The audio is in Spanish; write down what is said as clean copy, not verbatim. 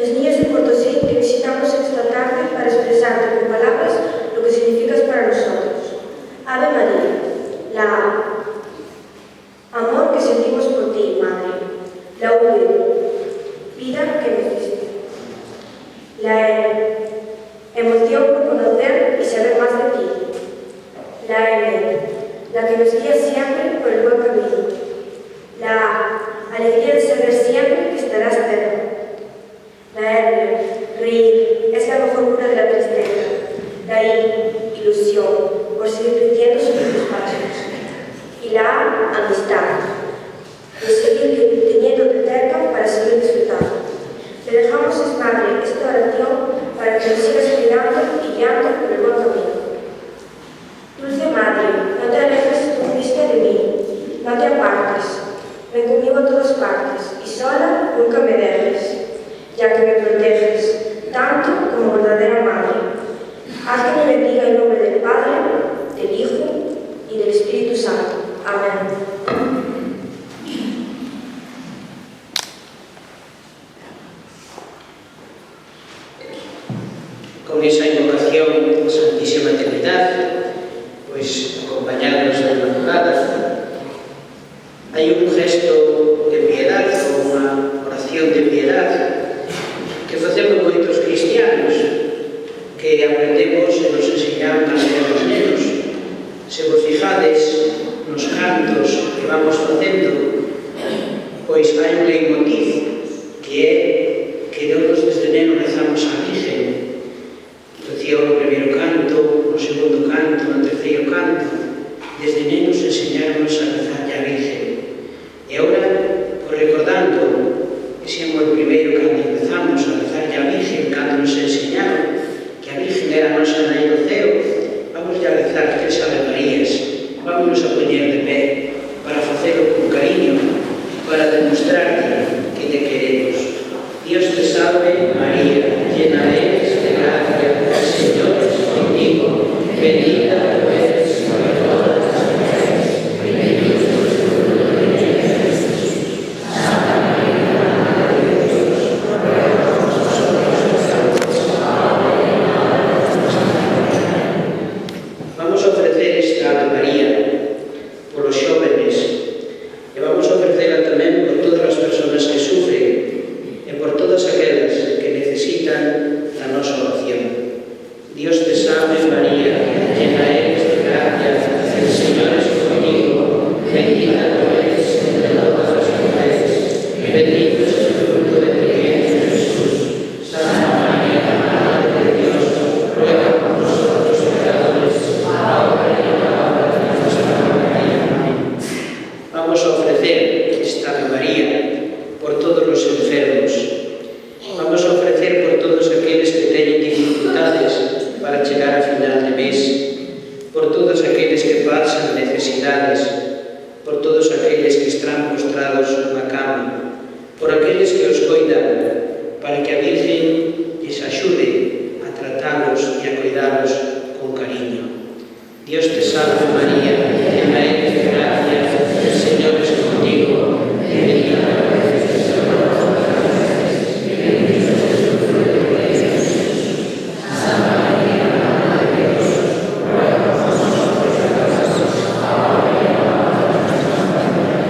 Los niños de Potosí te visitamos esta tarde para expresarte con palabras lo que significas para nosotros. Ave María, la A. Amor que sentimos por ti, Madre. La V. Vida que me diste. La E. Emoción por conocer y saber más de ti. La M. La que nos guía siempre por el buen camino. La A. Alegría de saber siempre que estarás cerca. La R. Reír es la mejor cura de la tristeza. La I. Ilusión por seguir creciendo sobre tus pasos. Y la A. Amistad de seguir teniéndote cerca para seguir disfrutando. Te dejamos, Madre, esta oración para que nos sigas cuidando y guiando por el buen camino. Dulce Madre, no te alejes tu vista de mí, no te apartes, ven conmigo a todas partes y sola nunca me dejes, ya que me proteges, tanto como verdadera Madre. Haz que me bendiga en nombre del Padre, del Hijo y del Espíritu Santo. Amén. Con esa invocación, Santísima Trinidad, pues acompañados de la madrugada, hay un gesto de piedad, o una oración de piedad, que facemos moitos cristianos, que aprendemos e nos enseñamos a ser os nenos. Se vos fijades nos cantos que vamos facendo, pois hai un leitmotiv que é que nós desde neno rezamos a Virgen. Decía no primeiro canto, no segundo canto, no terceiro canto, desde nenos enseñarnos a rezar a Virgen. E agora, pues recordando ese amor primeiro cando empezamos a rezar a Virgen, cando nos enseñaron que a Virgen era a nosa nai do ceo, vamos a rezar 3 Ave Marías, vámonos a poñer de pé para facelo con cariño, para demostrarte que te queremos. Dios te salve, María, llena eres de gracia, el Señor es contigo, bendita tú eres sobre todas las mujeres, bendito es tu fruto de Jesús. Santa María, Madre de Dios, ruega por nosotros pecadores, ahora y en la hora de nuestra muerte. Vamos a ofrecer esta Ave María por los jóvenes e vamos a ofrecerla tamén por todas as persoas que sufren e por todas aquelas que necesitan da nosa oración. Dios te salve María, llena eres de gracia, el Señor es contigo, bendita tú eres entre todas las mujeres, y bendito es el fruto de tu vientre Jesús. Santa María, Madre de Dios, ruega por nosotros pecadores, ahora y en la hora de nuestra muerte. Amén. Vamos a ofrecer esta Ave María por todos los enfermos. Vamos a ofrecer por todos aqueles que teñen dificultades para chegar a final de mes, por todos aqueles que pasan necesidades, por todos aqueles que están postrados nunha cama, por aqueles que os coidan, para que a Virgen lles axude a tratalos e a cuidalos con cariño. Dios te salve María, llena eres de gracia, el Señor es contigo, bendita eres entre todas las mujeres, y bendito es el fruto de tu vientre Jesús. Santa María, Madre de Dios, ruega por nosotros pecadores, ahora y en la hora de nuestra muerte.